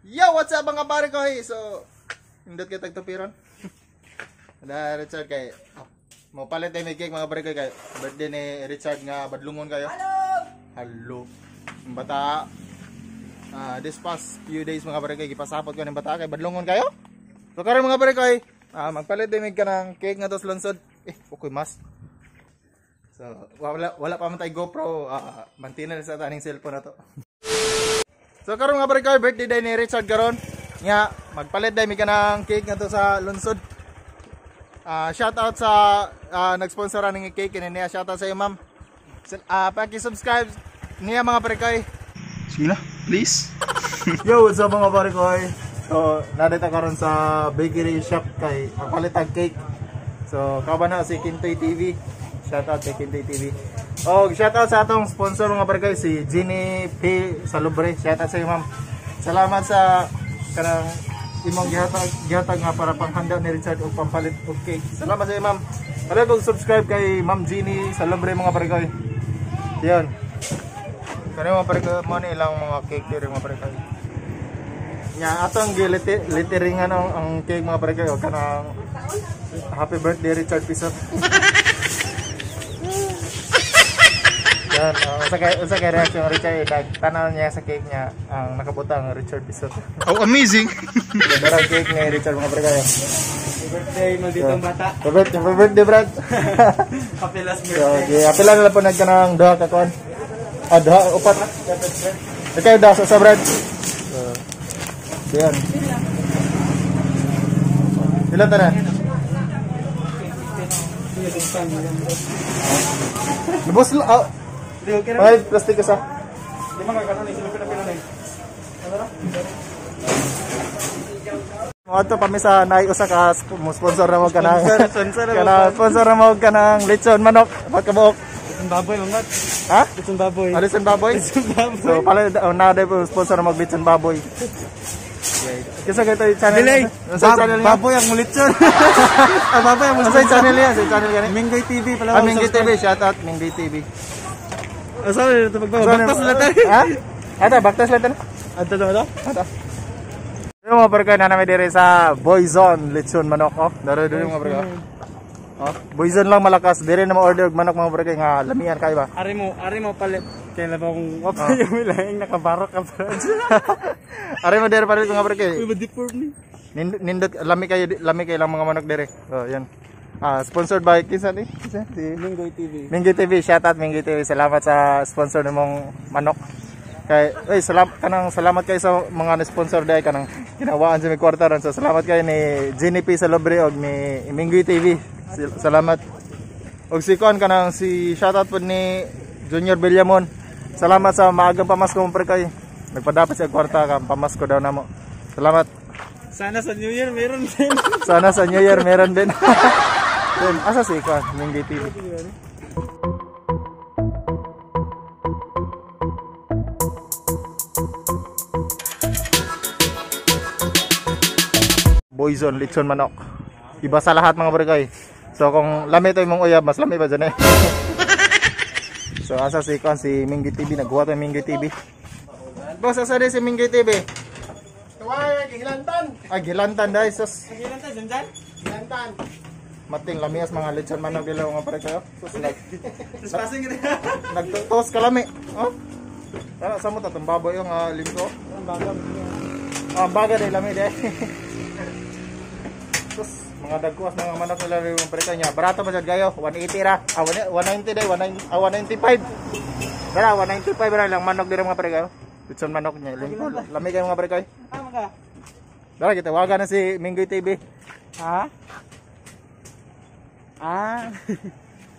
Yo, what's up mga pare ko? Hey, so indot kay tagtupiron. Ada Richard kay mo palit ay may cake mga pare ko kay birthday ni Richard nga badlungon kayo. Hello. Bata. This past few days mga pare ko gipasapot ko ning bata kay badlungon kayo. So karon mga pare ko magpalit ay may kanang cake nga tos lonsod. Okay mas. So wala pa man tay GoPro, mantina sa taning cellphone na to. So karon nga pare ko birthday day ni Richard karon. Nga magpalit day mi kanang cake nga to sa lonsod. Shout out sa nag-sponsoran ng cake ni niya. Shout out sa iyo ma'am. Paki-subscribe niya mga pare ko. Sige na, please. Yo, what's up mga pare ko? So nadita karon sa bakery shop kay magpalit ang cake. So kaban na si Kintoy TV. Shout out kay Kintoy TV. Oh, shout out sa atong sponsor mga pare ko si Ginny P Salubre. Shout out sa iyo ma'am. Salamat sa kanang imong gihatag nga para panghanda ni Richard og pampalit og cake. Salamat sa iyo ma'am. Pala kog subscribe kay Ma'am Ginny Salubre mga pare ko. Yan. Kani mga pare ko mo ni ilang mga cake diri mga pare ko. Nya atong litteringan ang cake mga pare ko kanang happy birthday Richard Pisot. Yan, unsa kay reaction Richard tanaw niya sa cake niya ang nakabutang Richard Pisot. Oh, amazing. Darang cake ni Richard mga pare ko. Happy birthday malditong bata. Happy birthday Brad. Happy last birthday. Okay, happy lang po nagkanang duha ka kon. Duha upat. Okay, daw sa Brad. Yan. Ilan tanan? Lubos lang. Ay, plastic ka sa. Di man ka kanon ni silupin na pinanay. Mo ato pa mi sa naay usa ka sponsor na mo kanang sponsor na mo kanang lechon manok pagkabuok. Lechon baboy ungat. Ha? Lechon baboy. Lechon baboy. So pala na day sponsor na mo lechon baboy. Kisa kay channel. Delay. Baboy ang lechon. Baboy ang channel niya, sa channel gani. Minggoy TV pala. Minggoy TV, shout out Minggoy TV. Sorry, ito baktas lang tayo. Ha? Ata, baktas lang tayo. Ata. Yung mga pare ko na namin dire sa Boyzone lechon manok. Daro yung mga pare ko. Boyzone lang malakas. Dire na ma-order og manok mga pare ko nga lamian kay ba. Ari mo palit. Kaya na ba kung wapa yung lang nakabarok ka pa. Ari mo dire palit mga pare ko. Uy, ma-deform ni. Nindot lami kay lang mga manok dire. Oh, yan. Sponsored by Kisa ni? Si Minggoy TV. Minggoy TV, shout out Minggoy TV. Salamat sa sponsor nimong manok. Kay salamat kayo sa mga sponsor dai kanang kinawaan sa mi kwarta ron. So salamat kayo ni Ginny P Salubre og ni Minggoy TV. Salamat. Og si kon kanang si shout out pod ni Junior Villamon. Salamat sa maagang pamasko mo pre kay. Nagpadapat sa kwarta ka pamasko daw namo. Salamat. Sana sa New Year meron din. Sana sa New Year meron din. Asa si Ika, Minggoy TV. Boyzone lechon manok. Iba sa lahat mga barangay. So kung lami ito yung uyab, mas lami pa dyan eh. So asa si Ika, si Minggoy TV. Nagkuha ito yung Minggoy TV. Boss, asa din si Minggoy TV? Kawai, Gilantan. Gilantan dahil. Gilantan, dyan? Gilantan. Mating lamias mga lechon manok dila mga pare kayo. Sus nagtutos kalami. Tara sa mo tatong baboy yung limko. Baga dai lami dai. Sus mga dagkuas mga manok nila yung pare kayo. Barato ba jud gayo? 180 ra. 190 dai, 195. Dara 195 ra lang manok dira mga pare kayo. Lechon manok niya limko. Lami kayo mga pare kayo. Tama ka. Dara kita wagan na si Minggoy TV. Ha?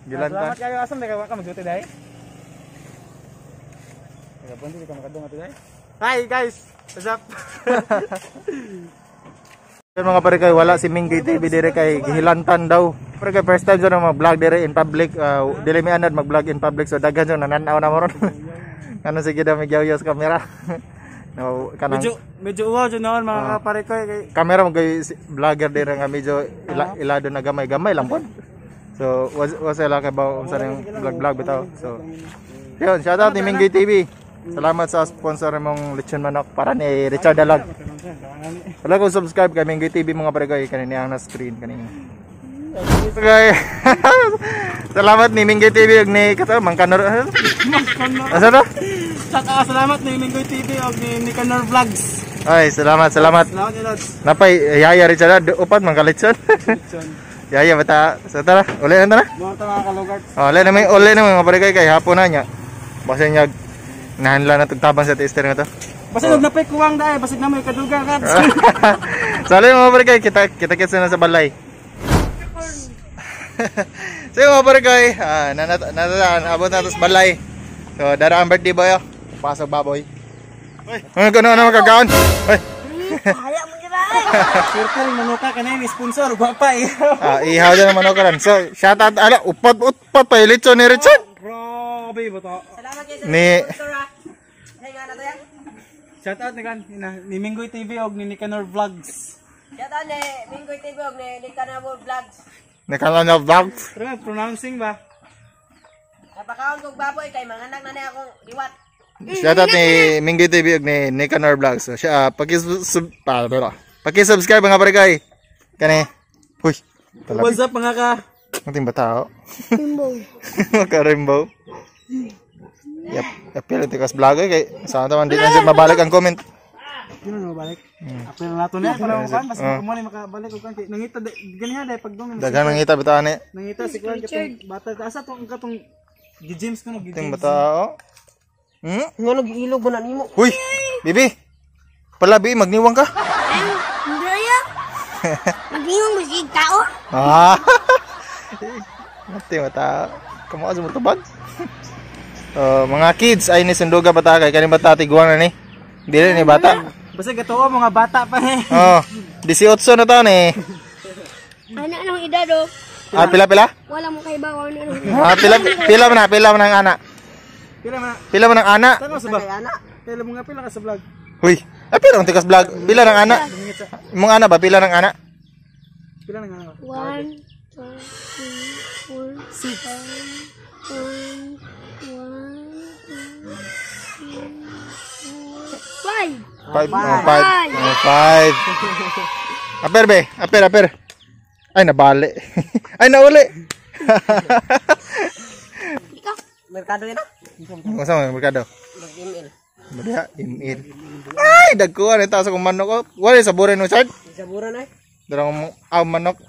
Gilantan. Salamat kayo asam ka magduti dai. Nagapunti ka makadong ato dai. Hi guys. What's up? Mga pare kay wala si Minggoy TV dire kay gihilantan daw. Pare kay first time sa mag-vlog dire in public. Dili mi anad mag-vlog in public so daghan jud nananaw na mo ron. Kano sige daw migyaw sa camera. No, kanang medyo uwa jud naon mga pare kay camera mo kay vlogger dire nga medyo ilado na gamay-gamay lang pod. So, was lang kabaw unsa yung vlog bitaw. So, yun, shout out ni Minggoy TV. Salamat sa sponsor mong lechon manok para ni Richard Dalag. Wala ko subscribe kay Minggoy TV mga barangay kanina ang na screen kanina. Okay. Salamat ni Minggoy TV ug ni kato Mangkanor. Asa to? Saka salamat ni Minggoy TV ug ni Nicanor Vlogs. Ay, salamat. Salamat ni Lods. Napay yaya rin siya na upat mangkalitson. Yaya bata. So tara, uli na tara. Mga mga kalugart. Uli na mga barangay kay hapon na niya. Basta niya nahanla na tugtabang sa tester nga to. Basig napay kuwang dai, basig na may kaduga kat. Sali mga barangay, kita na sa balay. So mga barangay, abot na sa balay. So dara ang birthday boy. Pasok baboy. Ano magkagaon? Hoy. Kaya mo gina. Circle manuka kanay ni sponsor gwapa eh. Ihaw din ang manuka ron. So shout out upat pa lechon ni Richard. Grabe bata. Salamat kayo sa Ni sponsor ha. Hey nga na to yan. Shout out ni Minggoy TV og ni Nicanor Vlogs. Shout out ni Minggoy TV og ni Nicanor Vlogs. nakalan na vlogs. Pero pronouncing ba? Napakaon kong baboy kay manganak na niya akong liwat. Shout out ni Minggoy TV ug ni Nicanor Vlogs. So siya paki-subscribe mga barangay. Kani. Huy. What's up mga ka? Mating batao. Rainbow. Maka-rainbow. Yep, apil ito kas vlog kay sa taman di na mabalik ang comment. Yun na mabalik. Apil na nato niya para mo kan basta mo makabalik ko kan kay nangita ganiha dai pagdong. Dagan nangita bitaw ni. Nangita si Kwan katong bata asa tong katong gi-gyms ko Ting gi-gyms. batao. Ngono giilog mo na nimo. Huy. Bibi. Palabi magniwang ka. Andrea. Hindi mo masig tao. Mati mata. Kamu aja mo tubag. Mga kids ay ni sunduga bata kay kani bata tiguan na ni. Dili ni bata. Basta gatuo mga bata pa eh. 18 na taon eh. Anak nang edad do. Pila? Wala mo kay bawon ano. Pila man ang anak. Pila man ang anak. Tama sa ba? Pila mo nga pila ka sa vlog. Huy. Pila ang tikas vlog. Pila ng anak? Imong anak ba pila ng anak? Pila na nga. 1 2 3 4 Five. Aper be, aper. Ay nabali. Ay nauli. Merkado yan. Masa mo merkado? Email. Badiha, email. Ay dagkuan ito sa manok ko. Wala sa buray no chad. Sabura na. Darang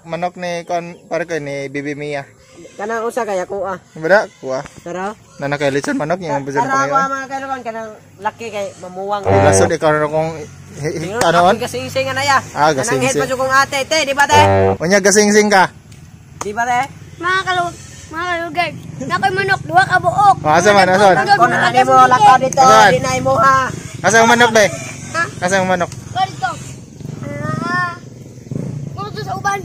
manok ni kon para kay ni Bibi Mia. Kanang usa kay ako Bada kuha. Tara. Na nakalitan manok yung bisan pa Tara ngayon. ako mga kailangan kanang laki kay mamuwang. Lasod ikaw na kong kanon. Gasing-sing na ya. Gasing-sing. Kanang head pa jud kong ate, te, di ba te? Unya gasing-sing ka. Di ba te? Mga kalugard, nakoy manok, duha ka buok. Asa man. Kung ano mo lakaw dito, Asan? dinay mo ha. Asa ang manok be? Ha? Asa ang manok? Dito. Muto sa uban.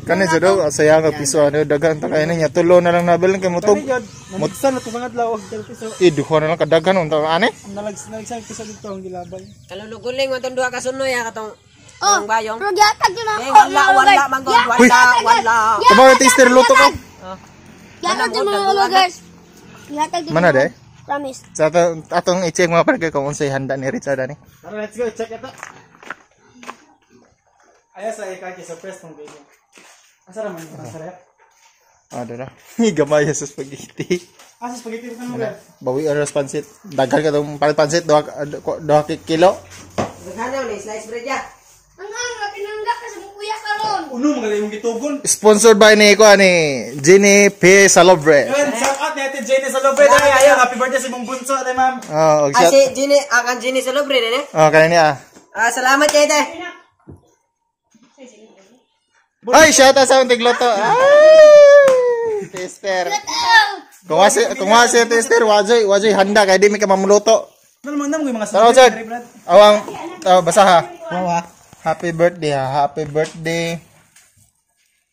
Kani sa daw saya nga piso ano daghan ta kay niya tulo na lang nabil kay mutog. Mutsan na to mga adlaw og piso. Duha na lang kadaghan unta ane. Nalagsang piso dito ang gilabay. Kaluluguling mo itong duha ka sunoy ha katong ang bayong. Pero gihatag yun Eh, ako. wala manggod, wala. Kumaw tester luto ko. Gihatag yun mga kalugard. Gihatag yun. Mana de? Promise. Sa atong i-check mga parke kung unsay handa ni Richard ani. Tara, let's go check ito. Aya sa ikaki sa press tong video. Asa raman ang sarap? Dara. Gamay sa spaghetti. Asa spaghetti ka mo ba? Bawi ang pansit. Daghan ka tong pansit 2 kilo. Daghanaw ni slice bread ya. Ang pinangga ka sa kuya karon. Uno mga imong gitugon. Sponsored by ni ko ani Jenny P. Salobre. Yun, shout out ni Ate Jenny sa Lobre. Ayaw, happy birthday sa imong bunso, ate ma'am. Og shot. Si Jenny, akan Jenny sa Lobre din eh. Kanini Salamat kay te. Ay, shout out sa tigloto. Ay! Tester. Kung wasi tester, wajay handa kay di mi ka mamuluto. Ano man mo mga Tara, Chad. Brad? Awang basa ha. Wawa. Happy birthday ha. Happy birthday.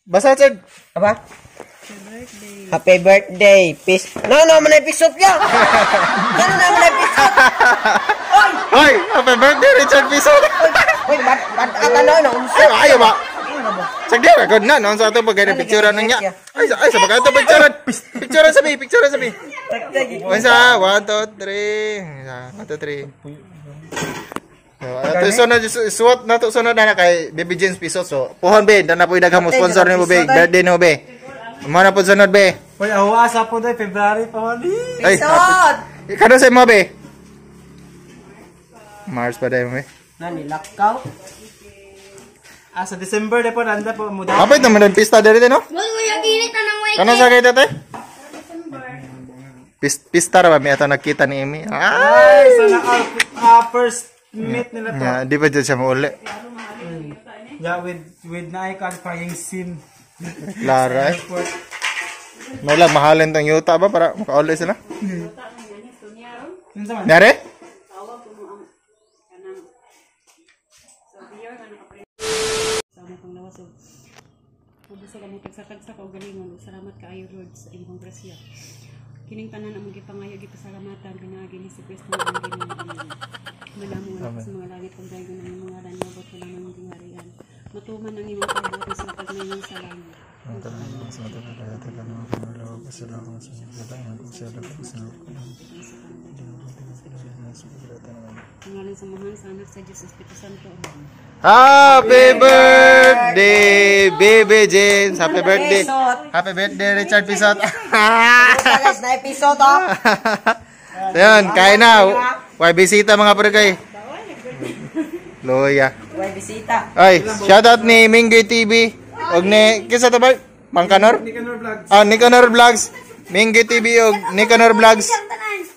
Basa Chad. Apa? Happy birthday. Peace. No, manay pisop ya. Ano na manay pisop? Hoy, happy birthday Richard Piso. Uy, bad ata no. Ayo ba? Sagdi ra gud na non sa ato pagay picture ano niya. Ay sa bagay to picture. Picture sabi. Onsa 1 2 3. 1 2 3. Ito sunod suot na to sunod na kay Baby Jeans piso so. Puhon be, na po idaghang mo sponsor nimo be. Birthday nimo be. Mo na po sunod be. Uy, awasa po doy February pa hon. Ay, kano sa mo be? Mars pa dai mo be. Nani lakaw. Sa December de po nanda po mo dai. Apay naman ang pista diri no? Wala ko yung kinit na nang wait. Kano sa kay tate? Pista ra ba mi ato nakita ni Amy? Ay, sana first meet nila to. Yeah, di pa dyan siya mauli. Yeah, with na icon flying sim. Clara eh. May lang mahalin tong yuta ba para makauli sila? Nare? Sa kamo tagsakagsa ka og galingon ug salamat kaayo Lord sa imong grasya. Kining tanan ang gipangayo gipasalamatan pinaagi ni Kristo ang Ginoo. Manamon sa mga langit ug dayon ang mga ranobot ko lang ang gingharian. Matuman ang imong pagbuti sa pagnayon sa langit. Ngalan sa Mahal sa Anak sa Diyos Espiritu Santo. Happy birthday, Baby Jeans. Happy birthday. Happy birthday, Richard Pisot. Guys, na episode to. So yun, kain na. Why bisita mga parigay. Loya. May bisita. Ay, shoutout ni Minggoy TV. Og ni, kisa to ba? Mangkanor? Nicanor Vlogs. Minggoy TV og Nicanor Vlogs.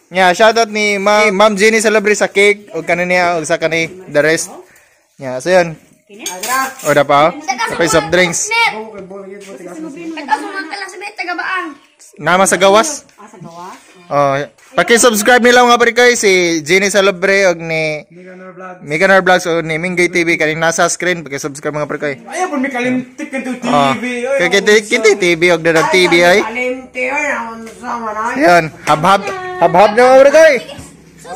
Yeah, shoutout ni Ma'am Jenny Salabre sa cake. Og kanina og sa kani, the rest. Yeah, so yun. Oda pa, kapay soft drinks. Nama sa gawas? Sa gawas. Oh, paki-subscribe nila mga parikay si Jenny Salabre og ni Nicanor Vlogs o ni Minggoy TV kanina nasa screen paki-subscribe mga parikay. Ayaw po may kalimtik kanto TV. Kaya kinti TV og dadag TV ay. Kalimti oy ang sama na. Yan, habhab na mga parikay.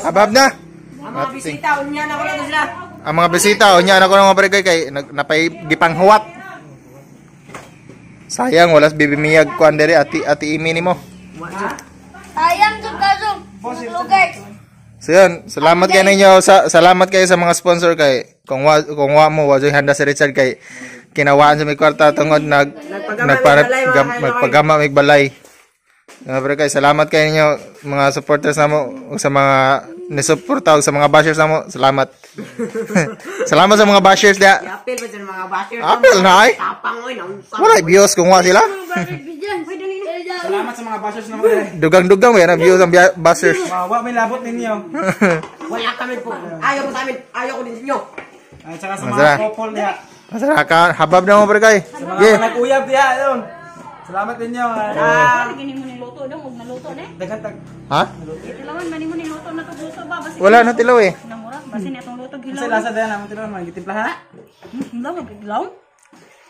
Habhab na. Ang mga bisita unya na ko na sila. Ang mga bisita unya na ko mga parikay kay napay gipanghuwat. Sayang wala bibimiyag kuan diri ati imi nimo. Ayang jud kaso. Guys. So yun, salamat kayo ninyo salamat kayo sa mga sponsor kay kung wa mo wa handa si Richard kay kinawaan sa may kwarta tungod nagpagama mig balay. Pero kay salamat kayo ninyo mga supporters namo ug sa mga nisuporta ug sa mga bashers namo. Salamat. Salamat sa mga bashers dia. Apil pa sa mga bashers. Apil na ay. Tapang oy nang. Wala views kung wa sila. Salamat sa mga bashers naman dire. Dugang-dugang may na views ang bashers. Wa may labot ninyo. Wala kami po. Ayaw mo sa amin. Ayaw ko din sa inyo. Ay saka sa mga couple niya. Masarap ka, habab na mo pre kay. Sa mga nag-uyab diha ayun. Salamat ninyo. Gini mo ni luto daw ug naluto ni. Dagan tag. Ha? Tilawan man nimo ni luto na to luto ba basi. Wala na tilaw eh. Namura basi ni atong luto Sa gilaw. lasa diha namon tiro man gitimplahan. Hilaw gilaw.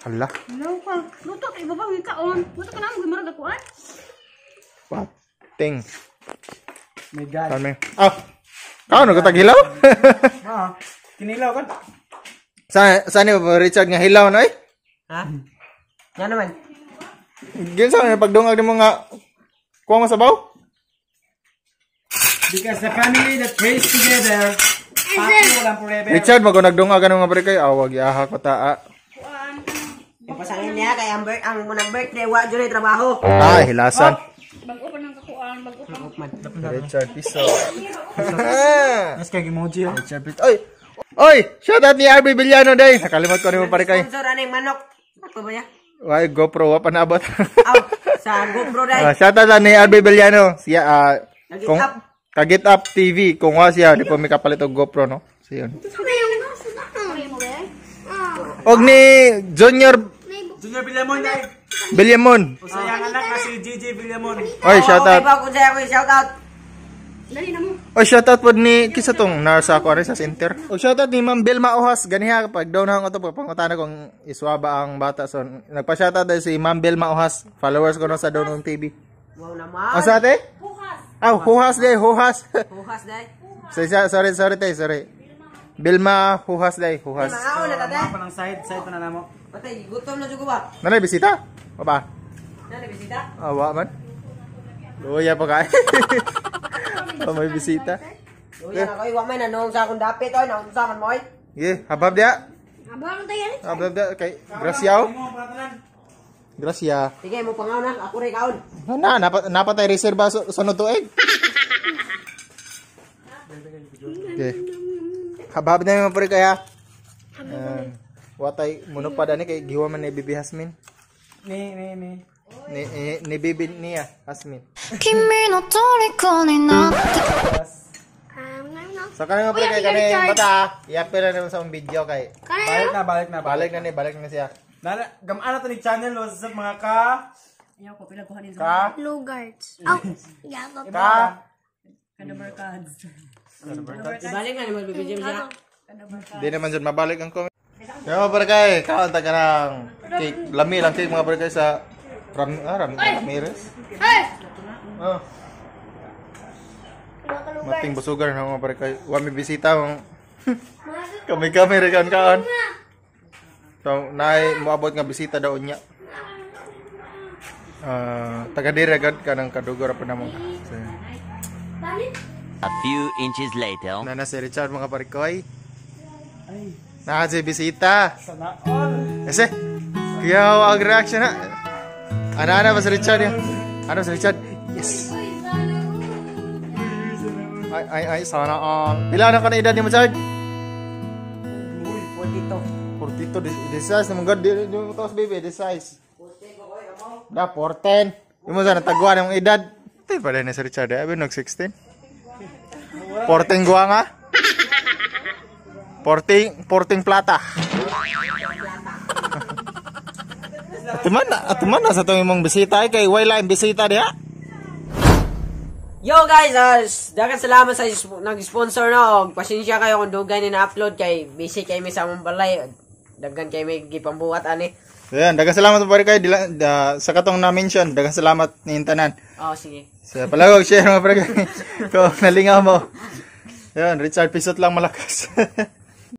Hala. Hilaw pa. Luto kay babaw ikaon. Luto ka namo gimara dakuan. Ting. My God. Kami. Kau nagtag hilaw? Kinilaw kan. Saan ni Richard nga hilaw na eh? Ha? Yan naman. Ginsa na pagdungag nimo nga kuha mo sabaw? Because the family that prays together, happy walang forever. Richard mago nagdungag kanang mga pre kay awag yaha ko taa. Ipasangin niya kay ang munang birthday wa jud trabaho. Ay, hilasan. Bago pa nang kakuan, bago pa. Richard Piso. Mas kay emoji. Richard Piso. Oy, shout out ni RB Villano day. Nakalimot ko nimo pare kay. Sponsor aning manok. Ako ba ya? Why GoPro wa pa naabot. Aw, sa GoPro dai. Shout out ni RB Villano. Siya Kung Kagit Up TV kung wa siya di pa may kapalit og GoPro no. So yun. Og ni Junior Villamon dai. Villamon. Usa yang anak na si Gigi Villamon. Oy, shout out. Iba ko sa ako shout out. Dali na mo. Oy, shout out pod ni kisa tong nasa ako sa center. Og shout out ni Ma'am Belma Ohas ganiha kapag daw na ako to pangutana kung iswaba ang bata so nagpa-shout out si Ma'am Belma Ohas. Followers ko no sa Donong TV. Wow naman. Asa ate? Huhas day, huhas. Bukas dai. Sorry. Belma Huhas day, huhas. Mao na tada. Pa ng side pa na namo. Patay gutom na jugo ba? Nanay bisita? Baba. Nani bisita? Awa man. Luya pa kay. May bisita. Duyan ako, iwa may nanong sa akong dapit, oy, naunsa man mo, oy. Ye, habab dia. Abang tayo rin. Habab dia kay Gracia. Gracia. Sige mo pangaw na, ako rin kaon. Napatay reserba sunod tuig. Okay. Habab na mo pare kaya. Watay munok pa dani kay giwa man ni Bibi Hasmin. Ni Bibi niya Hasmin. Kimi no toriko ni natte. So kanang pare kay kanang bata, i-upload na naman sa akong video kay. Balik na. Balik na siya. Gamaan na to ni channel, what's up mga ka? Ayaw ko, pinagkuhanin sa Lugards. Oh, yeah. Kadabar cards. Ibalik na ni magbibigyan siya. Di naman dyan mabalik ang comment. Kaya mga barkay, kaunta ka ng cake. Lami lang cake mga barkay sa Ramirez. Hey! Oh. Mating busugar ng mga barkay. Wami bisita mong kami rekan kaon. So, naay moabot nga bisita daw niya. Taga-dire agad ka ng kadugor pa na mo. So, a few inches later. na si Richard mga barkay. Na si bisita. Sana all. Ese, kaya ang reaction na. Ana ba si Richard yun? Ano si Richard? Yes. Ay, sana all. Pila na ka na edad ni mo, Richard? 42. This size naman God. Di mo tawas, baby. This size. Da, 14. Di mo sana taguan ng edad. Ito pa rin na si Richard. Abi, nag-16. 14 gua nga. 14 plata. Atuman na sa itong imong bisita kay wala yung bisita diha. Yo guys, daghang salamat sa nag-sponsor na og pasensya kayo kung dugay ni na-upload kay busy kay mi sa among balay. Daghan kay may gipambuhat ani. Ayan, daghang salamat po pare kay sa katong na-mention. Daghang salamat ni tanan. Oh, sige. Sa palagog share mo pare kay kung nalingaw mo. Ayan, Richard Pisot lang malakas.